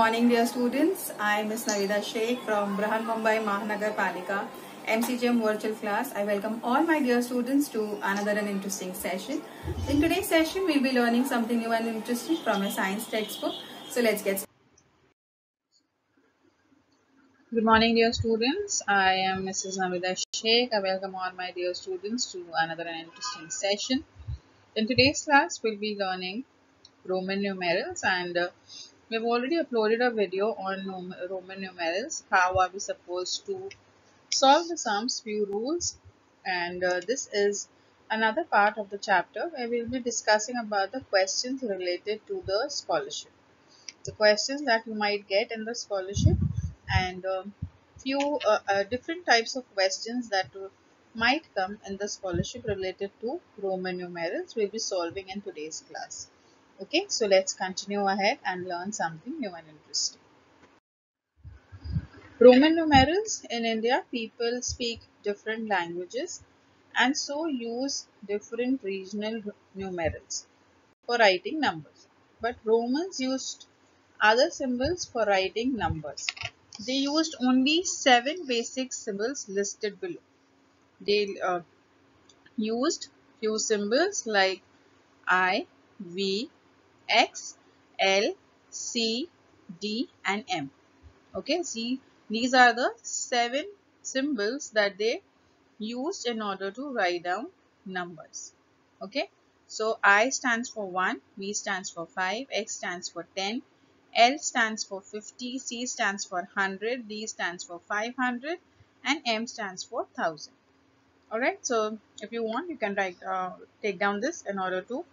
morning, dear students. I am Ms. Navida Sheikh from Brahan Mumbai Mahanagar Palika MCGM virtual class. I welcome all my dear students to another and interesting session. In today's session, we'll be learning something new and interesting from a science textbook. So let's get started. Good morning, dear students. I am Mrs. Navida Sheikh. I welcome all my dear students to another and interesting session. In today's class, we'll be learning Roman numerals, and we've already uploaded a video on Roman numerals. How are we supposed to solve the sums, few rules, and this is another part of the chapter where we'll be discussing about the questions related to the scholarship. The questions that you might get in the scholarship, and few different types of questions that might come in the scholarship related to Roman numerals we'll be solving in today's class. Okay, so let's continue ahead and learn something new and interesting. Roman numerals in India, people speak different languages and so use different regional numerals for writing numbers. But Romans used other symbols for writing numbers. They used only 7 basic symbols listed below. They used few symbols like I, V, X, L, C, D and M. Okay, see, these are the 7 symbols that they used in order to write down numbers. Okay, so I stands for 1, V stands for 5, X stands for 10, L stands for 50, C stands for 100, D stands for 500 and M stands for 1000. Alright, so if you want, you can take down this in order to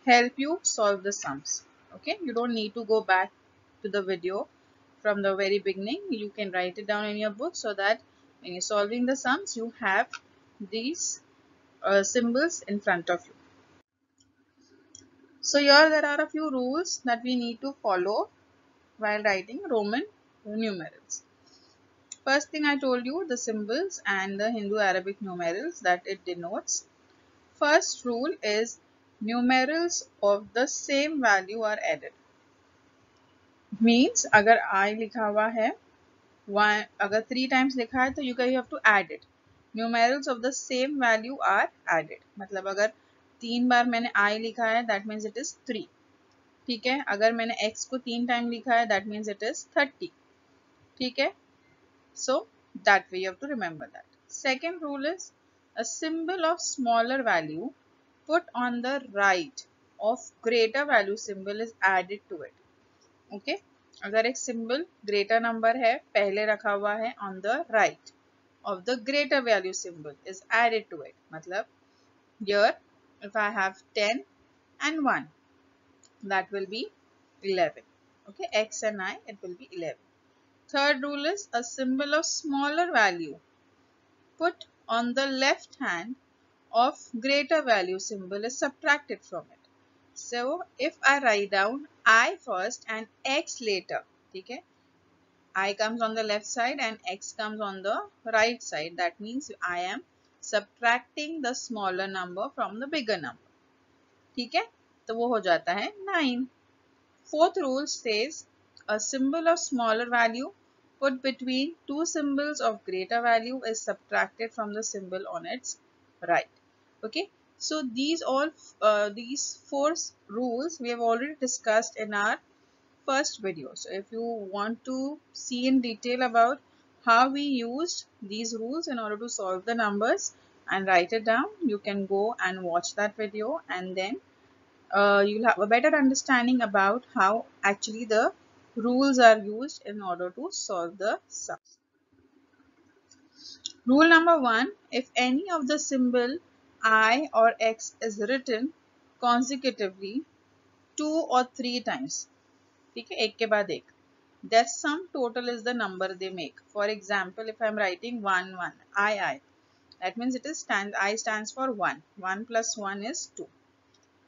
help you solve the sums. Okay, you don't need to go back to the video from the very beginning. You can write it down in your book so that when you're solving the sums, you have these symbols in front of you. So here there are a few rules that we need to follow while writing Roman numerals. First thing I told you, the symbols and the Hindu Arabic numerals that it denotes. First rule is numerals of the same value are added. Means अगर I लिखा हुआ है, अगर 3 times लिखा है तो you have to add it. Numerals of the same value are added. मतलब अगर 3 बार मैंने I लिखा है, that means it is 3. ठीक है, अगर मैंने x को 3 टाइम लिखा है, that means it is 30. ठीक है, so that way you have to remember that. Second rule is a symbol of smaller value put on the right of greater value symbol is added to it. Okay, अगर एक symbol greater number है, पहले रखा हुआ है, on the right of the greater value symbol is added to it. मतलब here if I have 10 and 1, that will be 11. Okay, x and I, it will be 11. Third rule is a symbol of smaller value put on the left hand of greater value symbol is subtracted from it. So if I write down I first and x later, okay, I comes on the left side and x comes on the right side. That means I am subtracting the smaller number from the bigger number. ठीक है, तो वो हो जाता है 9. Fourth rule says a symbol of smaller value put between two symbols of greater value is subtracted from the symbol on its right. Okay, so these 4 rules we have already discussed in our first video. So if you want to see in detail about how we used these rules in order to solve the numbers and write it down, you can go and watch that video, and then you'll have a better understanding about how actually the rules are used in order to solve the sums. Rule number 1, if any of the symbol I or X is written consecutively 2 or 3 times, ठीक है, एक के बाद एक, their sum total is the number they make. For example, if I am writing 1 1 I, that means it is I stands for 1. 1 plus 1 is 2.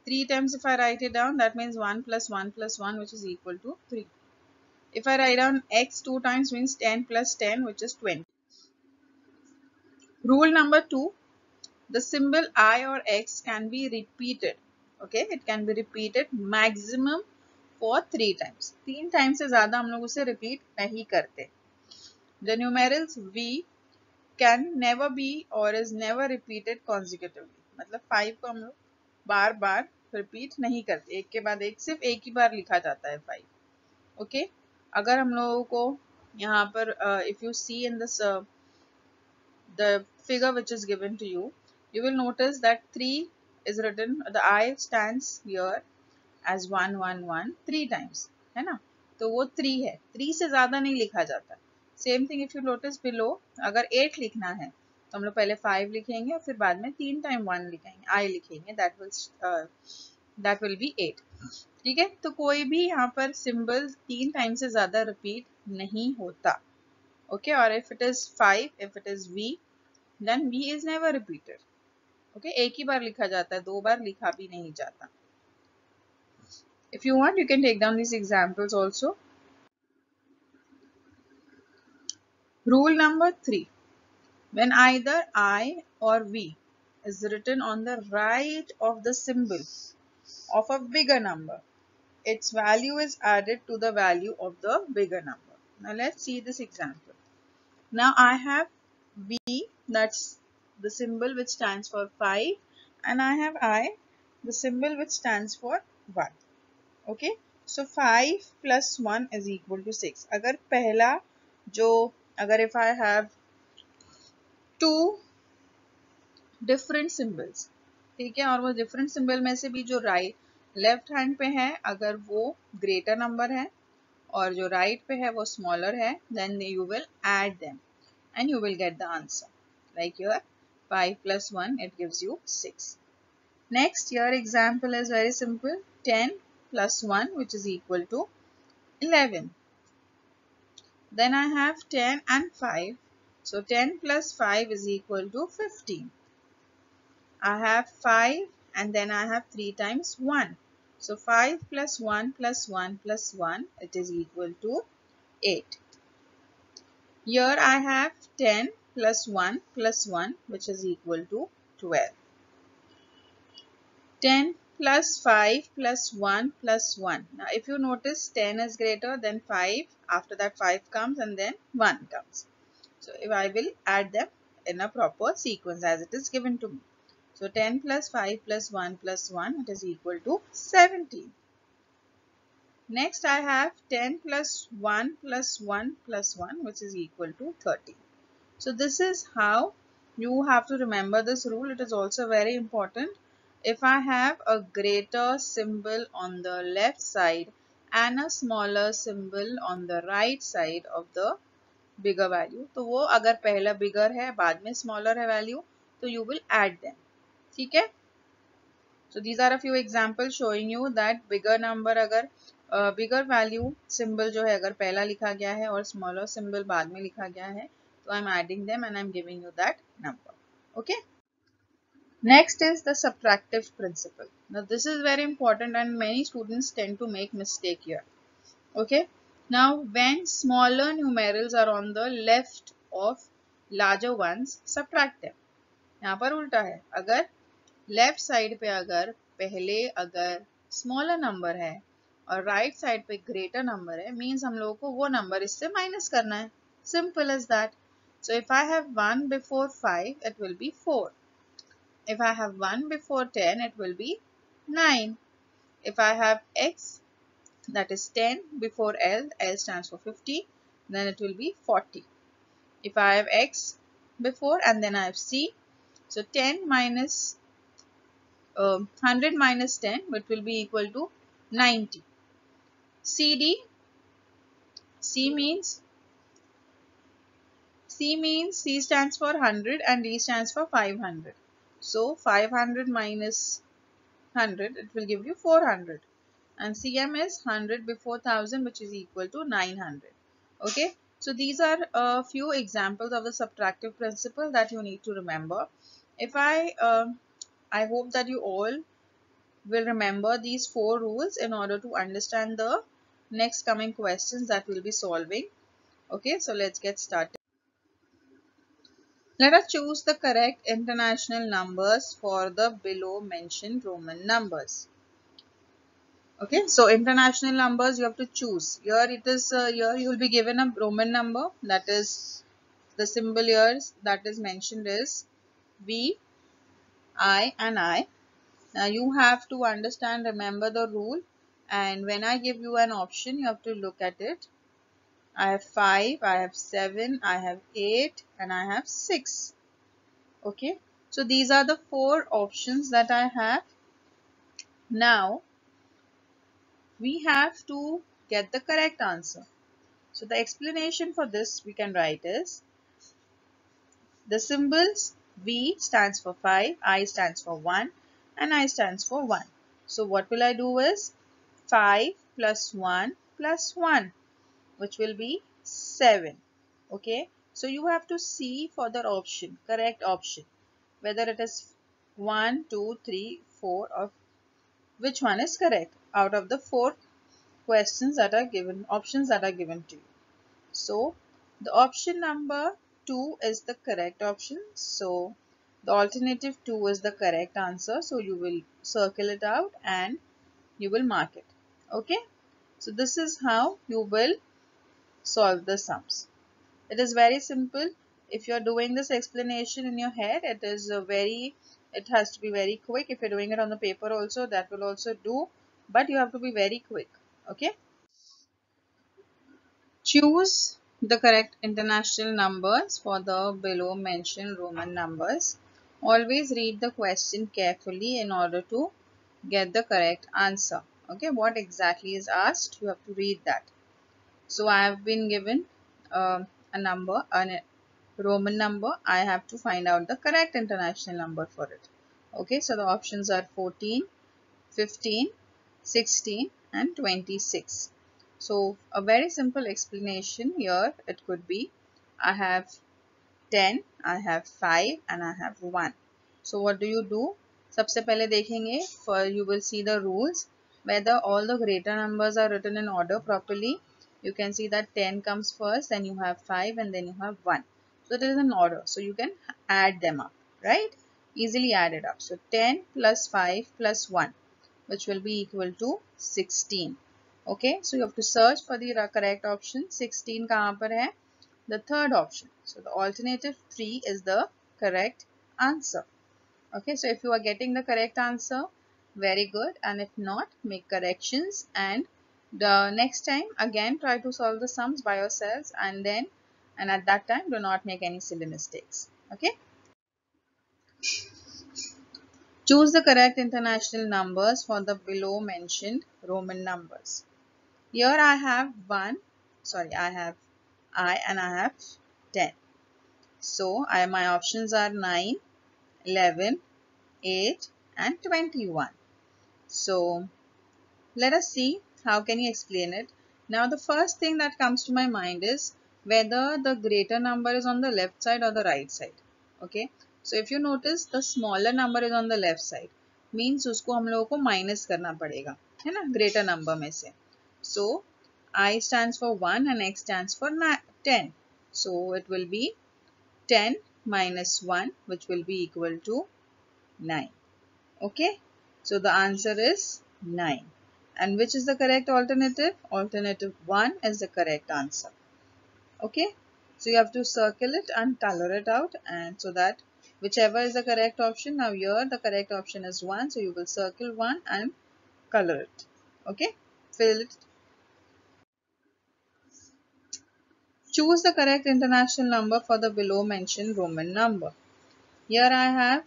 3 times if I write it down, that means 1 plus 1 plus 1, which is equal to 3. If I write down x 2 times, means 10 plus 10, which is 20. Rule number 2, the symbol I or X can be repeated. Okay, it can be repeated maximum for 3 times. 3 times से ज़्यादा हम लोग उसे repeat नहीं करते. The numerals v can never be or is never repeated consecutively. मतलब 5 को हम लोग बार बार repeat नहीं करते, एक के बाद एक सिर्फ एक ही बार लिखा जाता है 5. Okay? अगर हम लोगों को यहाँ पर if you see in this the figure which is given to you, you will notice that 3 is written, the I stands here as 1 1 1 3 times, है ना. तो वो 3 है, 3 से ज़्यादा नहीं लिखा जाता. Same thing if you notice below, अगर 8 लिखना है तो हम लोग पहले 5 लिखेंगे और फिर बाद में 3 टाइम 1 लिखेंगे, I लिखेंगे, that will be 8. ठीक है, तो कोई भी यहाँ पर सिंबल 3 टाइम से ज़्यादा रिपीट नहीं होता. ओके, और if it is 5, if it is V, then V is never repeated. Okay, एक ही बार लिखा जाता है, 2 बार लिखा भी नहीं जाता. If you want, you can take down these examples also. Rule number 3. When either I or V is written on the right of the symbol of a bigger number, its value is added to the value of the bigger number. Now let's see this example. Now I have V, that's the symbol which stands for 5, and I have I, the symbol which stands for 1. Okay, so 5 plus 1 is equal to 6. अगर पहला जो, अगर if I have two different symbols, ठीक है, और वो different symbol में से भी जो लेफ्ट हैंड पे है अगर वो ग्रेटर नंबर है और जो राइट पे है वो स्मॉलर है, then you will add them and you will get the answer. Like here, 5 plus 1, it gives you 6. Next, your example is very simple. 10 plus 1, which is equal to 11. Then I have 10 and 5. So 10 plus 5 is equal to 15. I have 5 and then I have 3 times 1. So 5 plus 1 plus 1 plus 1, it is equal to 8. Here I have 10 plus 1 plus 1, which is equal to 12. 10 plus 5 plus 1 plus 1. Now if you notice 10 is greater than 5, after that 5 comes and then 1 comes. So if I will add them in a proper sequence as it is given to me. So 10 plus 5 plus 1 plus 1, it is equal to 17. Next I have 10 plus 1 plus 1 plus 1, which is equal to 30. So this is how you have to remember this rule. It is also very important. If I have a greater symbol on the left side and a smaller symbol on the right side of the bigger value, तो वो अगर पहला bigger है बाद में smaller है value, तो you will add them. ठीक है? So these are a few examples showing you that bigger number अगर bigger value symbol जो है अगर पहला लिखा गया है और smaller symbol बाद में लिखा गया है, so I'm adding them and I'm giving you that number. Okay. Next is the subtractive principle. Now this is very important and many students tend to make mistake here. Okay. Now when smaller numerals are on the left of larger ones, subtract them. यहाँ पर उल्टा है, अगर left side पे अगर पहले अगर smaller number है और राइट साइड पे ग्रेटर नंबर है, मीन्स हम लोगों को वो नंबर इससे माइनस करना है. Simple as that. So if I have 1 before 5, it will be 4. If I have 1 before 10, it will be 9. If I have x, that is 10 before L, L stands for 50, then it will be 40. If I have x before and then I have c, so 10 minus 100 minus 10, which will be equal to 90. CD, C means C stands for 100 and D stands for 500. So 500 minus 100, it will give you 400. And CM is 100 before 1000, which is equal to 900. Okay. So these are a few examples of the subtractive principle that you need to remember. If I hope that you all will remember these 4 rules in order to understand the next coming questions that we'll be solving. Okay, so let's get started. Let us choose the correct international numbers for the below mentioned Roman numbers. Okay, so international numbers you have to choose. Here it is, here you will be given a Roman number, that is the symbol here that is mentioned is V, I and I. Now you have to understand, remember the rule, and when I give you an option you have to look at it. I have 5, I have 7, I have 8 and I have 6. Okay, so these are the 4 options that I have. Now we have to get the correct answer. So the explanation for this we can write is the symbols V stands for 5, I stands for 1 and I stands for 1. So what will I do is 5 plus 1 plus 1, which will be 7. Okay, so you have to see for the option, correct option, whether it is 1, 2, 3, 4 or which one is correct out of the 4 questions that are given, options that are given to you. So the option number 2 is the correct option. So the alternative 2 is the correct answer. So you will circle it out and you will mark it. Okay. So this is how you will solve the sums. It is very simple. If you are doing this explanation in your head, it is it has to be very quick. If you're doing it on the paper also, that will also do, but you have to be very quick. Okay. Choose the correct international numbers for the below mentioned Roman numbers. Always read the question carefully in order to get the correct answer. Okay, what exactly is asked, you have to read that. So I have been given a number, a Roman number. I have to find out the correct international number for it. Okay, so the options are 14, 15, 16 and 26. So a very simple explanation here, it could be I have 10, I have 5 and I have 1. So what do you do? सबसे पहले देखेंगे, for you will see the rules whether all the greater numbers are written in order properly. You can see that 10 comes first, then you have 5 and then you have 1. So it is in order, so you can add them up, right? Easily add it up. So 10 plus 5 plus 1, which will be equal to 16. Okay, so you have to search for the correct option. 16 kahan par hai? The third option. So the alternative 3 is the correct answer. Okay, so if you are getting the correct answer, very good, and if not, make corrections, and the next time again try to solve the sums by yourselves, and at that time do not make any silly mistakes. Okay. Choose the correct international numbers for the below mentioned Roman numbers. Here I have I have I and I have 10. So my options are 9, 11, 8 and 21. So let us see how can you explain it. Now the first thing that comes to my mind is whether the greater number is on the left side or the right side. Okay. So if you notice, the smaller number is on the left side, means उसको हम लोगों को minus करना पड़ेगा, है ना, greater number में से. So I stands for 1 and X stands for 10. So it will be 10 minus 1, which will be equal to 9. Okay, so the answer is 9. And which is the correct alternative? Alternative 1 is the correct answer. Okay, so you have to circle it and color it out, and so that whichever is the correct option. Now here the correct option is 1, so you will circle 1 and color it. Okay, fill it. Choose the correct international number for the below mentioned Roman number. Here I have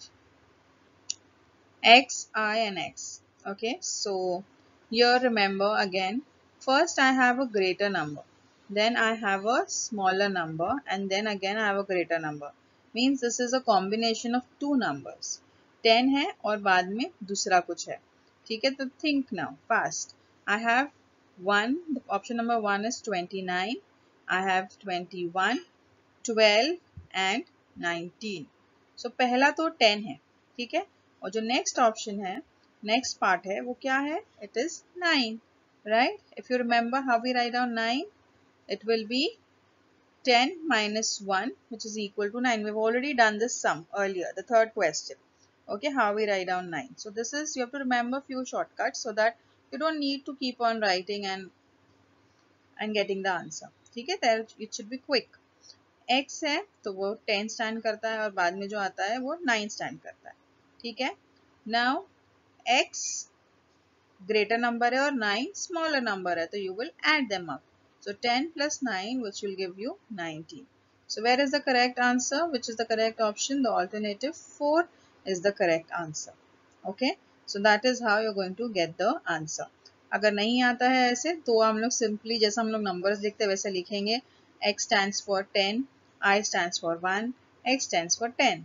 X, I and X. Okay, so here remember again, first I have a greater number, then I have a smaller number, and then again I have a greater number. Means this is a combination of two numbers. 10 है और बाद में दूसरा कुछ है. ठीक है, तो think now fast. I have 1, option number 1 is 29, I have 21, 12 and 19. So पहला तो 10 है, ठीक है, और जो नेक्स्ट ऑप्शन है, नेक्स्ट पार्ट है, वो क्या है? It is 9, right? If you remember how we write down 9, it will be 10 minus 1, which is equal to 9. We've already done this sum earlier, the third question. Okay, how we write down 9. So this is, you have to remember few shortcuts so that You don't need to keep on writing and getting the answer. ठीक है, there it should be quick. x है तो वो 10 stand करता है और बाद में जो आता है वो 9 स्टैंड करता है. ठीक है. Now x greater number है और 9 smaller number है, तो you will add them up. So 10 plus 9, which will give you 19. So where is the correct answer? Which is the correct option? The alternative 4 is the correct answer. Okay. So that is how you're going to get the answer. अगर नहीं आता है ऐसे तो हम लोग simply जैसा हम लोग नंबर्स लिखते हैं वैसे लिखेंगे. x stands for 10, I stands for 1, x stands for 10.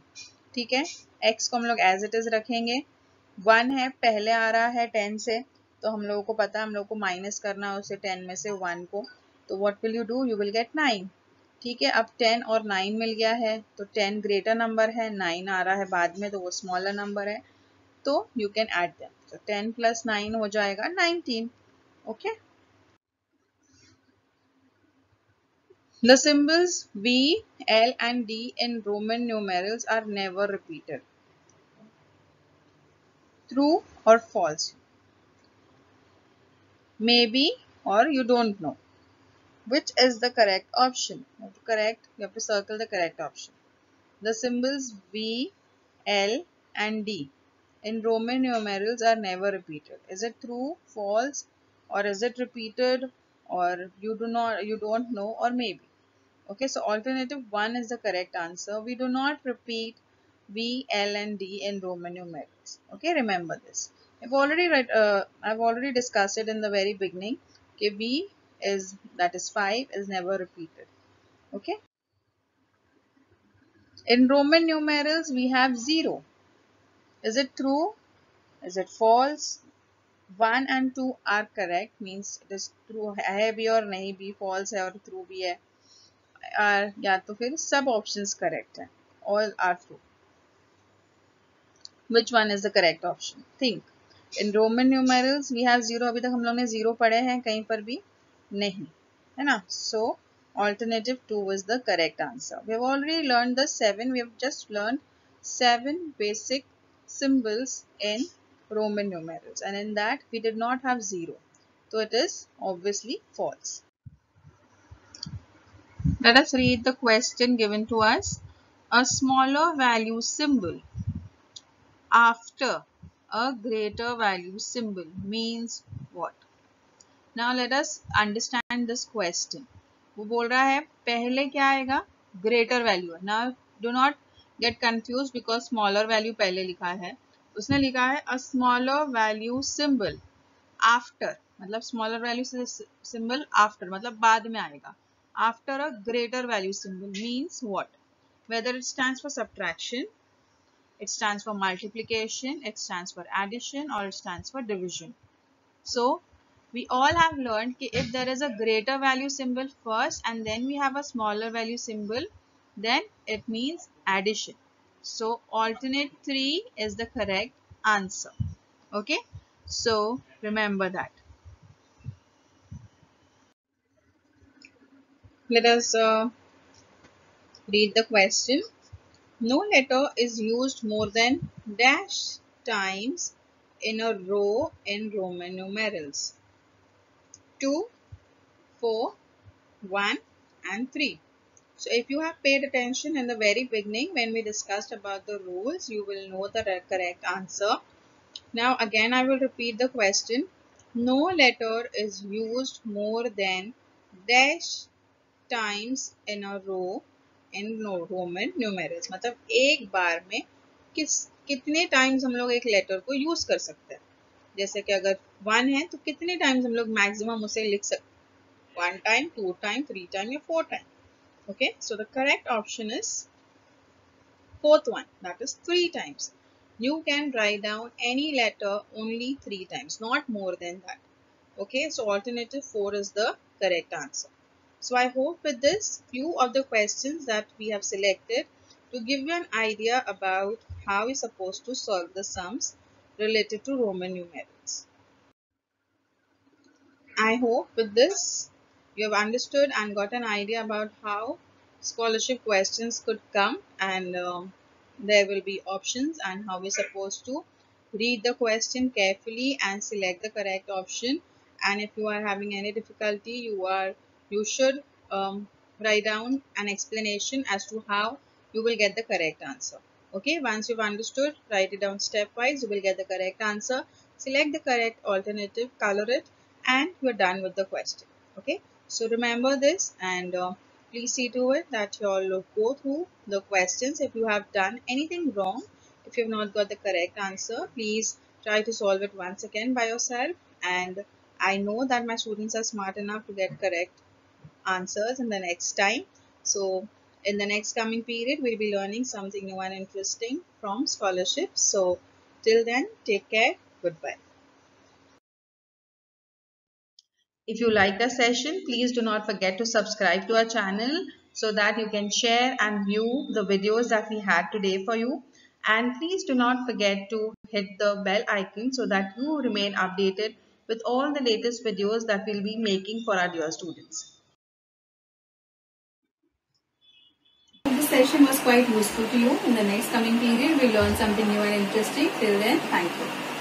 ठीक है. x को हम लोग as it is रखेंगे. 1 है, पहले आ रहा है 10 से, तो हम लोगों को पता है हम लोग को माइनस करना है उसे 10 में से 1 को, तो what will you do? You will get 9. ठीक है. अब 10 और 9 मिल गया है तो 10 ग्रेटर नंबर है, 9 आ रहा है बाद में तो वो स्मॉलर नंबर है, तो यू कैन ऐड देम. तो 10 प्लस 9 हो जाएगा 19. Okay. The symbols V, L and D in Roman numerals are never repeated. True or false? Maybe or you don't know. Which is the correct option? You have to circle the correct option. The symbols V, L and D in Roman numerals are never repeated. Is it true, false, or is it repeated, or you don't know, or maybe? Okay, so alternative 1 is the correct answer. We do not repeat V, L and D in Roman numerals. Okay, remember this. I've already discussed it in the very beginning. Okay, V is, that is 5, is never repeated. Okay. In Roman numerals, we have 0. Is it true? Is it false? 1 and 2 are correct, means it is true है भी और नहीं भी, false है और true भी है. या तो फिर सब options correct हैं. All are true. Which one is the correct option? Think. In Roman numerals, we have 0. अभी तक हम लोग ने 0 पढ़े हैं कहीं पर भी नहीं, है ना? So alternative 2 is the correct answer. We have already learned the 7. We have just learned 7 basic symbols in Roman numerals, and in that we did not have 0. So it is obviously false. Let us read the question given to us. A smaller value symbol after a greater value symbol means what? Now let us understand this question. वो बोल रहा है पहले क्या आएगा? Greater value. Now do not get confused because smaller value पहले लिखा है. उसने लिखा है a smaller value symbol after, मतलब smaller value symbol after मतलब बाद में आएगा. After a greater value symbol means what? Whether it stands for subtraction, it stands for multiplication, it stands for addition, or it stands for division. So we all have learned that if there is a greater value symbol first and then we have a smaller value symbol, then it means addition. So alternate 3 is the correct answer. Okay, so remember that. Let us read the question. No letter is used more than dash times in a row in Roman numerals. 2, 4, 1 and 3. So if you have paid attention in the very beginning when we discussed about the rules, you will know the correct answer. Now again I will repeat the question. No letter is used more than dash times in a row in Roman numerals. मतलब एक बार में कितने times हम लोग एक letter को use कर सकते हैं. जैसे कि अगर 1 है तो कितने टाइम्स हम लोग मैक्सिमम उसे लिख सकते हैं? 1 टाइम, 2 टाइम, 3 टाइम या 4 time. Okay, so the correct option is fourth one, that is 3 times. You can write down any letter only 3 times, not more than that. Okay, so alternative 4 is the correct answer. So I hope with this few of the questions that we have selected to give you an idea about how you're supposed to solve the sums related to Roman numerals. I hope with this you have understood and got an idea about how scholarship questions could come, and there will be options and how we're supposed to read the question carefully and select the correct option. And if you are having any difficulty, you should write down an explanation as to how you will get the correct answer. Okay, once you've understood, write it down stepwise. You will get the correct answer. Select the correct alternative, color it, and you're done with the question. Okay, so remember this, and please see to it that you all go through the questions. If you have done anything wrong, if you have not got the correct answer, please try to solve it once again by yourself. And I know that my students are smart enough to get correct answers in the next time. So in the next coming period, we'll be learning something new and interesting from scholarships. So till then, take care. Goodbye. If you like the session, please do not forget to subscribe to our channel so that you can share and view the videos that we had today for you. And please do not forget to hit the bell icon so that you remain updated with all the latest videos that we'll be making for our dear students. This session was quite useful to you. In the next coming period, we'll learn something new and interesting. Till then, thank you.